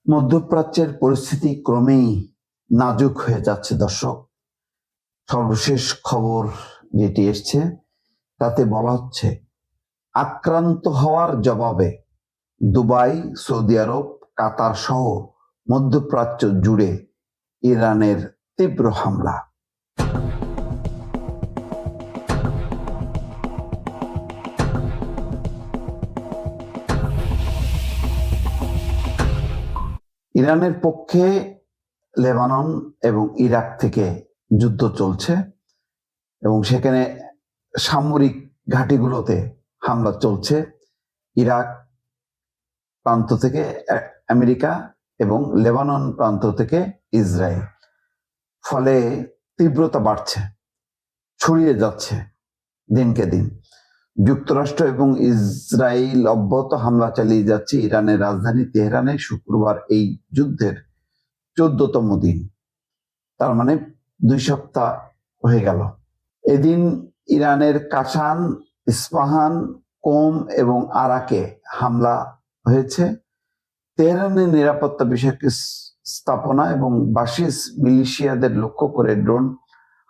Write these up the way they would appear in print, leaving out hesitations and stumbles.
মধ্যপ্রাচ্যের পরিস্থিতি ক্রমেই নাজুক হয়ে যাচ্ছে দর্শক। সর্বশেষ খবর যেটি এসছে তাতে বলা হচ্ছে আক্রান্ত হওয়ার জবাবে দুবাই, সৌদি আরব, কাতার সহ মধ্যপ্রাচ্য জুড়ে ইরানের তীব্র হামলা। ইরানের পক্ষে লেবানন এবং ইরাক থেকে যুদ্ধ চলছে এবং সেখানে সামরিক ঘাঁটিগুলোতে হামলা চলছে। ইরাক প্রান্ত থেকে আমেরিকা এবং লেবানন প্রান্ত থেকে ইসরায়েল। ফলে তীব্রতা বাড়ছে, ছড়িয়ে যাচ্ছে দিনকে দিন। যুক্তরাষ্ট্র এবং ইসরায়েল অব্যাহত হামলা চালিয়ে যাচ্ছে ইরানের রাজধানী তেহরানে। শুক্রবার এই যুদ্ধের 14তম দিন, তার মানে 2 সপ্তাহ হয়ে গেল। এদিন ইরানের কাশান, ইস্পাহান, কোম এবং আরাকে হামলা হয়েছে। তেহরানের নিরাপত্তা বিষয়ক স্থাপনা এবং বাসিস মিলিশিয়াদের লক্ষ্য করে ড্রোন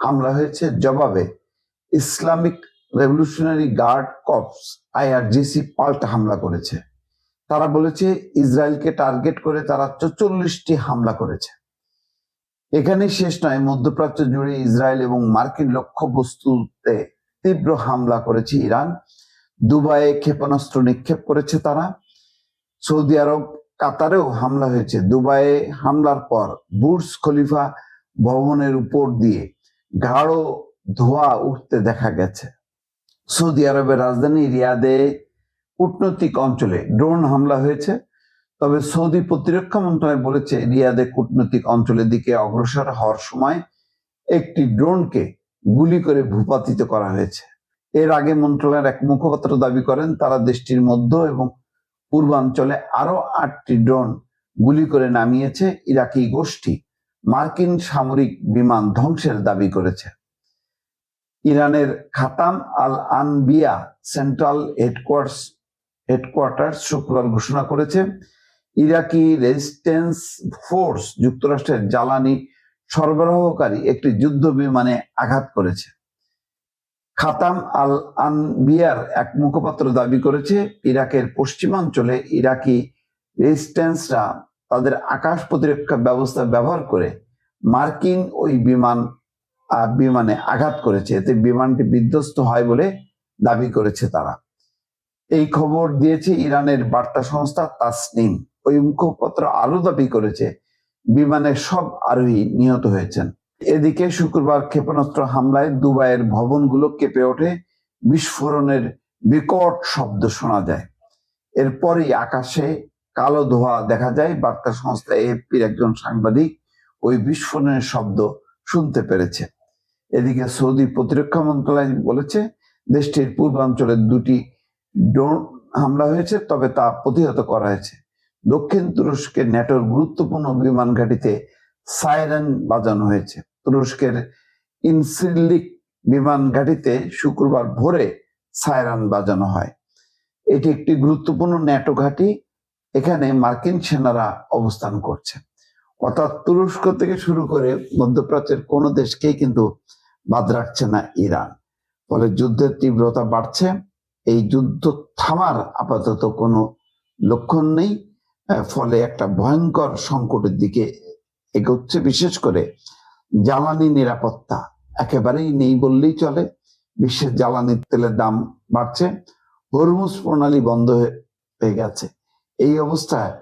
হামলা হয়েছে। জবাবে Islamic Revolutionary Guard Corps IRGC পাল্টা হামলা করেছে। তারা বলেছে ইসরায়েলকে টার্গেট করে তারা 44টি হামলা করেছে। এখানে শেষ নয়, মধ্যপ্রাচ্য জুড়ে ইসরায়েল এবং মার্কিন লক্ষ্যবস্তুতে তীব্র হামলা করেছে ইরান। দুবাইয়ে ক্ষেপণাস্ত্র নিক্ষেপ করেছে তারা। সৌদি আরব, কাতারেও হামলা হয়েছে। দুবাইয়ে হামলার পর বুর্জ খলিফা ভবনের উপর দিয়ে গাঢ় ধোঁয়া উঠতে দেখা গেছে। সৌদি আরবের রাজধানী রিয়াদে কূটনৈতিক অঞ্চলে ড্রোন হামলা হয়েছে। তবে সৌদি প্রতিরক্ষা মন্ত্রণালয় বলেছে রিয়াদে কূটনৈতিক অঞ্চলের দিকে অগ্রসর হওয়ার সময় একটি ড্রোনকে গুলি করে ভূপাতিত করা হয়েছে। এর আগে মন্ত্রণালয়ের এক মুখপাত্র দাবি করেন তারা দেশটির মধ্য এবং পূর্বাঞ্চলে আরো 8টি ড্রোন গুলি করে নামিয়েছে। ইরাকি গোষ্ঠী মার্কিন সামরিক বিমান ধ্বংসের দাবি করেছে। ইরানের খাতাম আল আনবিয়া সেন্ট্রাল হেডকোয়ার্টার শুক্রবার ঘোষণা করেছে ইরাকি রেজিস্ট্যান্স ফোর্স যুক্তরাষ্ট্রের জ্বালানি সরবরাহকারী একটি যুদ্ধ বিমানে আঘাত করেছে। খাতাম আল আনবিয়ার এক মুখপাত্র দাবি করেছে ইরাকের পশ্চিমাঞ্চলে ইরাকি রেজিস্ট্যান্সরা তাদের আকাশ প্রতিরক্ষা ব্যবস্থা ব্যবহার করে মার্কিন ওই বিমানে আঘাত করেছে। এতে বিমানটি বিধ্বস্ত হয় বলে দাবি করেছে তারা। এই খবর দিয়েছে ইরানের বার্তা সংস্থা তাসনিম। ওই মুখপাত্র আরো দাবি করেছে বিমানের সব আরোহী নিহত হয়েছেন। এদিকে শুক্রবার ক্ষেপণাস্ত্র হামলায় দুবাইয়ের ভবনগুলো কেঁপে ওঠে। বিস্ফোরণের বিকট শব্দ শোনা যায়। এরপরই আকাশে কালো ধোঁয়া দেখা যায়। বার্তা সংস্থা AFPর একজন সাংবাদিক ওই বিস্ফোরণের শব্দ শুনতে পেরেছে। এদিকে সৌদি প্রতিরক্ষা মন্ত্রণালয় বলেছে দেশটির পূর্বাঞ্চলে 2টি ড্রোন হামলা হয়েছে, তবে তা প্রতিহত করা হয়েছে। দক্ষিণ তুরস্কের ন্যাটোর গুরুত্বপূর্ণ বিমান ঘাঁটিতে সাইরেন বাজানো হয়েছে। তুরস্কের ইনসিরলিক বিমান ঘাঁটিতে শুক্রবার ভোরে সাইরেন বাজানো হয়। এটি একটি গুরুত্বপূর্ণ ন্যাটো ঘাঁটি। এখানে মার্কিন সেনারা অবস্থান করছে। অর্থাৎ তুরস্ক থেকে শুরু করে মধ্যপ্রাচ্যের কোনো দেশকেই কিন্তু বাদ রাখছে না ইরান। ফলে যুদ্ধের তীব্রতা বাড়ছে। এই যুদ্ধ থামার আপাতত কোনো লক্ষণ নেই। ফলে একটা ভয়ঙ্কর সংকটের দিকে এগোচ্ছে। বিশেষ করে জ্বালানি নিরাপত্তা একেবারেই নেই বললেই চলে। বিশ্বের জ্বালানি তেলের দাম বাড়ছে। হরমুজ প্রণালী বন্ধ হয়ে গেছে। এই অবস্থায়